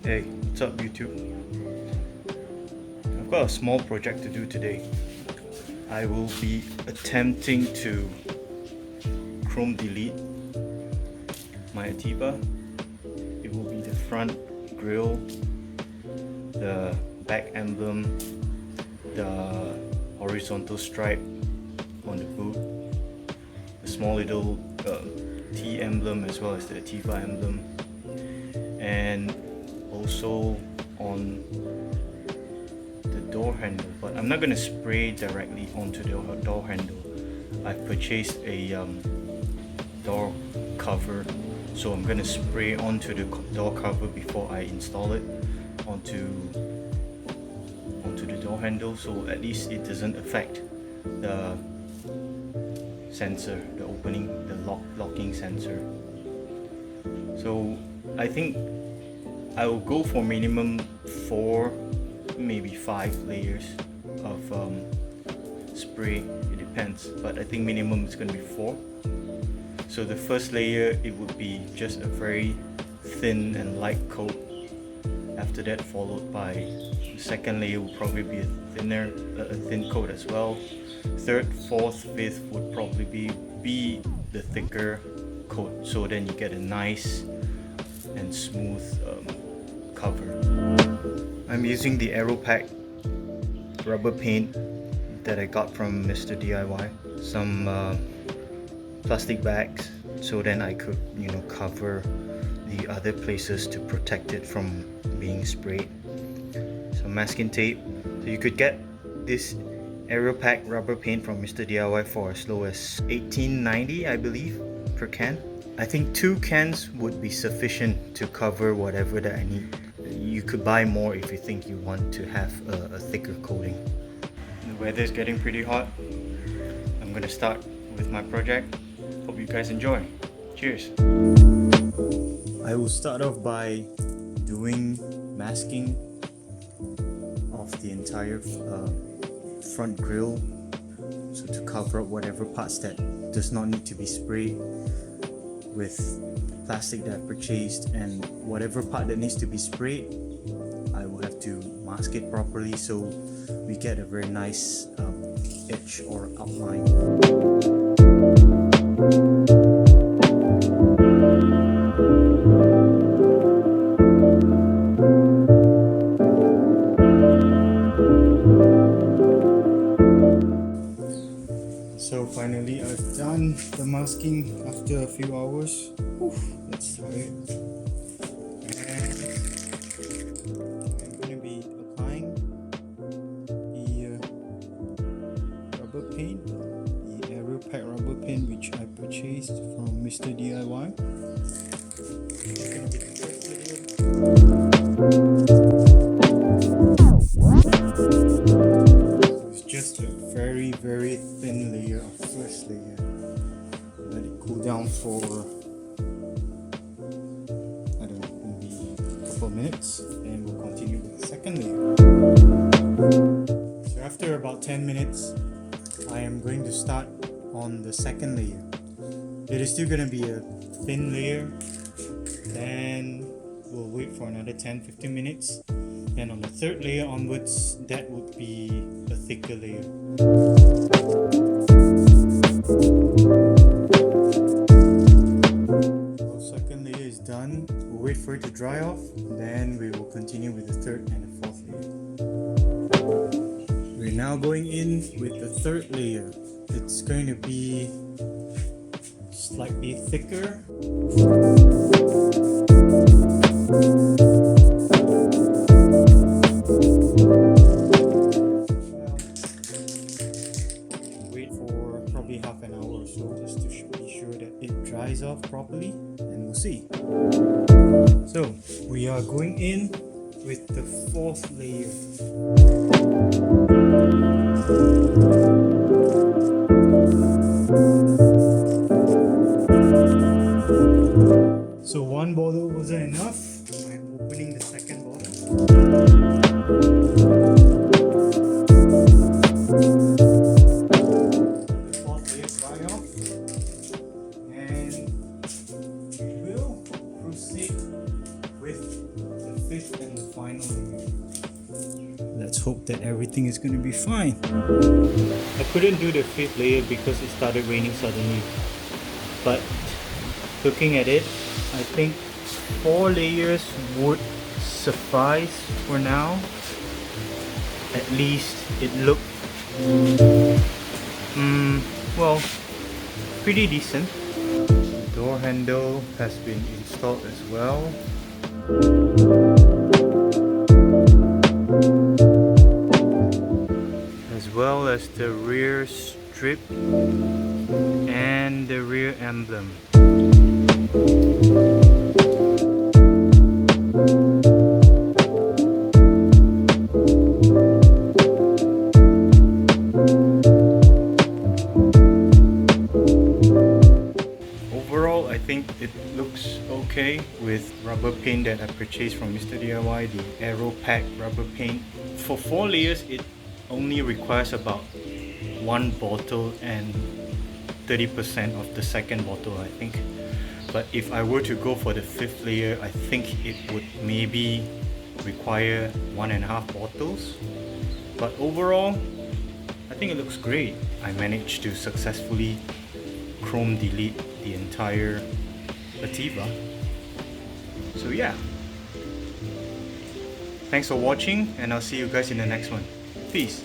Hey, what's up YouTube? I've got a small project to do today. I will be attempting to chrome delete my Ativa. It will be the front grille, the back emblem, the horizontal stripe on the boot, the small little T-Emblem as well as the Ativa emblem, and also on the door handle, but I'm not going to spray directly onto the door handle. I've purchased a door cover, so I'm going to spray onto the door cover before I install it onto the door handle, so at least it doesn't affect the sensor, the opening, the locking sensor. So I think I will go for minimum 4, maybe 5 layers of spray. It depends, but I think minimum is going to be 4. So the first layer, it would be just a very thin and light coat. After that, followed by the second layer will probably be a thin coat as well. Third, fourth, fifth would probably be the thicker coat. So then you get a nice and smooth cover. I'm using the Aeropak Rubber Paint that I got from Mr. DIY. Some plastic bags, so then I could, cover the other places to protect it from being sprayed. Some masking tape. So you could get this Aeropak Rubber Paint from Mr. DIY for as low as $18.90, I believe, per can. I think 2 cans would be sufficient to cover whatever that I need. You could buy more if you think you want to have a thicker coating. The weather is getting pretty hot. I'm gonna start with my project. Hope you guys enjoy. Cheers! I will start off by doing masking of the entire front grille, so to cover up whatever parts that does not need to be sprayed with plastic that I've purchased, and whatever part that needs to be sprayed, I will have to mask it properly so we get a very nice edge or outline. So finally I've done the masking after a few hours. That's tired. And I'm going to be applying the rubber paint, the Aeropak rubber paint, which I purchased from Mr. DIY. It's just a very thin layer of first layer. Let it cool down for, I don't know, maybe a couple of minutes, and we'll continue with the second layer. So after about 10 minutes, I am going to start on the second layer. It is still going to be a thin layer, then we'll wait for another 10-15 minutes. Then on the third layer onwards, that would be a thicker layer. So second layer is done. We'll wait for it to dry off, then we will continue with the third and the fourth layer. We're now going in with the third layer. It's going to be slightly thicker. Wait for probably half an hour or so just to be sure that it dries off properly, and we'll see. So we are going in with the fourth layer. So one bottle wasn't enough. I'm opening the second bottle. The fourth layer dry off, and we will proceed with the fifth let's hope that everything is going to be fine. I couldn't do the 5th layer because it started raining suddenly, but looking at it, I think 4 layers would suffice for now. At least it looked well, pretty decent. The door handle has been installed as well. As well as the rear strip and the rear emblem. Overall, I think it looks okay with rubber paint that I purchased from Mr. DIY, the Aeropak Rubber Paint. For 4 layers, it only requires about 1 bottle and 30% of the second bottle, I think. But if I were to go for the 5th layer, I think it would maybe require 1.5 bottles. But overall, I think it looks great. I managed to successfully chrome delete the entire Ativa. So yeah, thanks for watching, and I'll see you guys in the next one. Peace.